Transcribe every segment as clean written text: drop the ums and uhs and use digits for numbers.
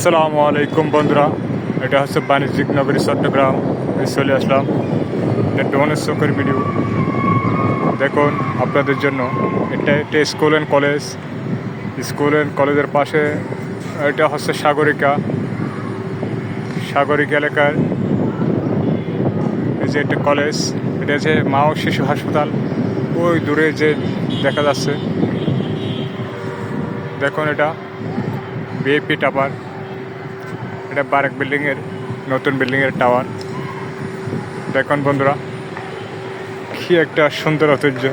আসসালামু আলাইকুম বন্ধুরা, এটা হচ্ছে বাণিজ্যিক নগরী চট্টগ্রাম। চলে আসলাম এটা ডোনের চোখের ভিডিও। দেখুন আপনাদের জন্য এটা একটা school and college. School and কলেজের পাশে এটা হচ্ছে সাগরিকা এলাকার এই যে একটা কলেজ। এটা হচ্ছে মা ও শিশু হাসপাতাল। ওই দূরে যে দেখা যাচ্ছে, দেখুন এটা বিএপি টাওয়ার। এটা বারেক বিল্ডিংয়ের নতুন বিল্ডিংয়ের টাওয়ার। দেখুন বন্ধুরা, কি একটা সুন্দর ঐতিহ্য।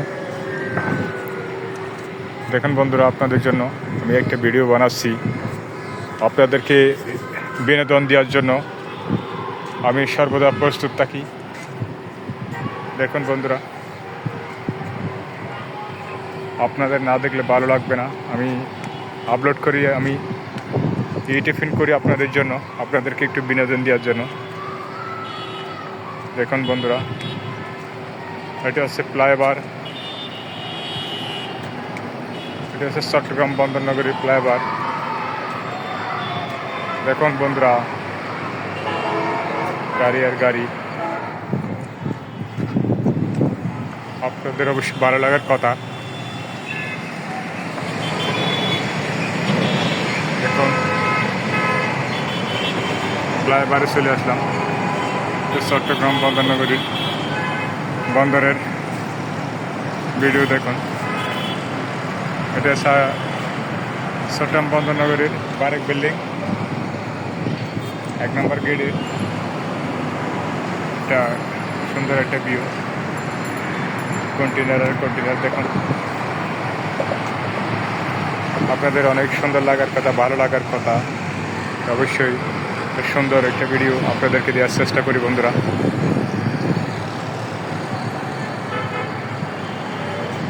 দেখুন বন্ধুরা, আপনাদের জন্য আমি একটা ভিডিও বানাচ্ছি। আপনাদেরকে বিনোদন দেওয়ার জন্য আমি সর্বদা প্রস্তুত থাকি। দেখুন বন্ধুরা, আপনাদের না দেখলে ভালো লাগবে না। আমি আপলোড করি, আমি টিফিন করি আপনাদের জন্য, আপনাদেরকে একটু বিনোদন দেওয়ার জন্য। দেখুন বন্ধুরা, এটা হচ্ছে ফ্লাইওভার। এটা হচ্ছে চট্টগ্রাম বন্দর নগরী ফ্লাইওভার। দেখুন বন্ধুরা, গাড়ি আর গাড়ি। আপনাদের অবশ্যই ভালো লাগার কথা। দেখুন ফ্লাইওভারে চলে আসলাম। চট্টগ্রাম বন্দর নগরীর বন্দরের ভিডিও দেখুন। এটা চট্টগ্রাম বন্দর নগরীর বারেক বিল্ডিং 1 নম্বর গেটের। এটা সুন্দর একটা ভিউ। কন্টেনার দেখুন। আপনাদের অনেক সুন্দর লাগার কথা, ভালো লাগার কথা। অবশ্যই সুন্দর একটা ভিডিও আপনাদেরকে দেওয়ার চেষ্টা করি বন্ধুরা।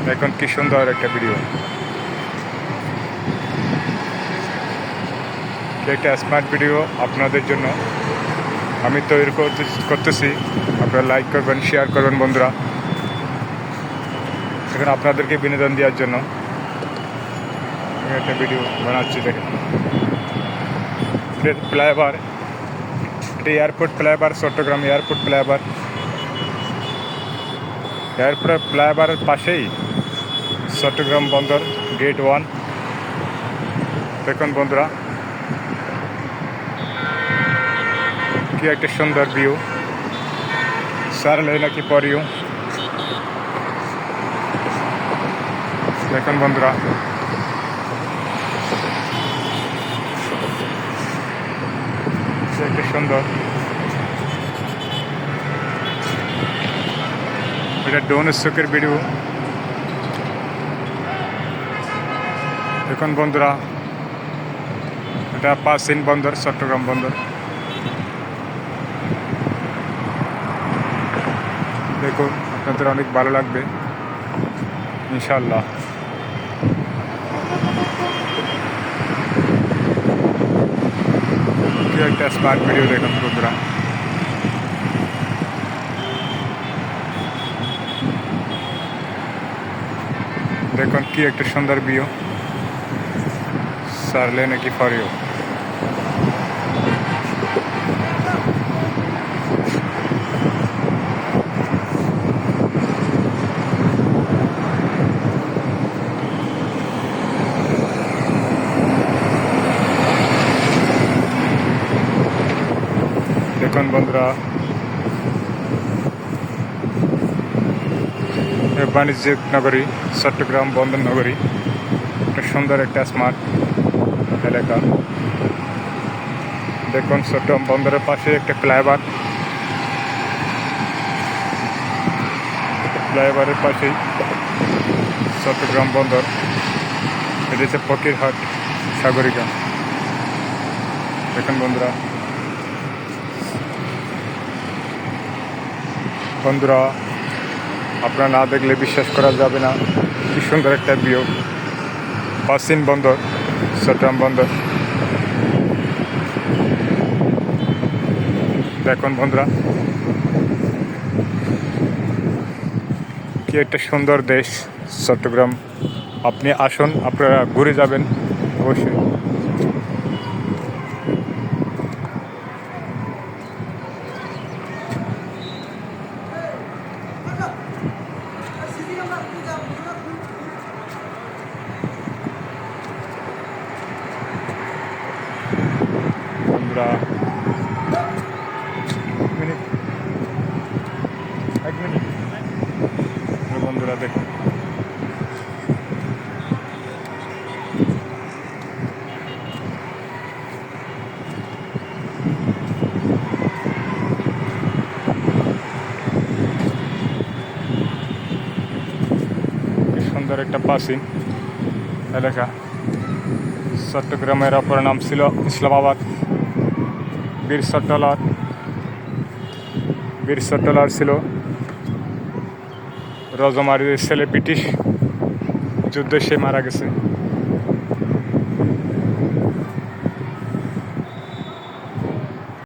দেখুন কি সুন্দর একটা ভিডিও, একটা স্মার্ট ভিডিও আপনাদের জন্য আমি তৈরি করতেছি। আপনারা লাইক করবেন, শেয়ার করবেন বন্ধুরা। এখন আপনাদেরকে বিনোদন দেওয়ার জন্য আমি একটা ভিডিও বানাচ্ছি। দেখেন ফ্লাইওভার, এটা airport flyover, Chittagong airport flyover. Airport ফ্লাইওভারের পাশেই চট্টগ্রাম বন্দর গেট 1। দেখুন বন্ধুরা, কি একটা সুন্দর ভিউ। সারলে নাকি পরিও। দেখুন বন্ধুরা, একটা সুন্দর, এটা ডোনের চোখের ভিডিও। দেখুন বন্ধুরা, এটা পাসিন বন্দর, চট্টগ্রাম বন্দর। দেখুন আপনাদের অনেক ভালো লাগবে ইনশাল্লাহ। কি একটা স্মার্ট ভিডিও দেখুন বন্ধুরা। দেখুন কি একটা সুন্দর ভিউ। সারলে নাকি ফরিও। দেখুন বন্ধুরা, বাণিজ্যিক নগরী চট্টগ্রাম বন্দর নগরী। একটা সুন্দর একটা স্মার্ট এলাকা। দেখুন চট্টগ্রাম বন্দরের পাশে একটা ফ্লাইওভার। ফ্লাইওভারের পাশেই চট্টগ্রাম বন্দর। এটা হচ্ছে ফকিরহাট সাগরিকা। দেখুন বন্ধুরা, আপনারা না দেখলে বিশ্বাস করা যাবে না কি সুন্দর একটা ভিউ। পাসিন বন্দর, চট্টগ্রাম বন্দর। দেখুন বন্ধুরা, কি একটা সুন্দর দেশ চট্টগ্রাম। আপনি আসুন, আপনারা ঘুরে যাবেন অবশ্যই। আমরা এক মিনিট বন্ধুরা দেখুন কি সুন্দর একটা প্রাচীন এলাকা। চট্টগ্রামের অপর নাম ছিল ইসলামাবাদ। বীর চট্টলার ছিল রজমারির ছেলে, ব্রিটিশ যুদ্ধে সে মারা গেছে।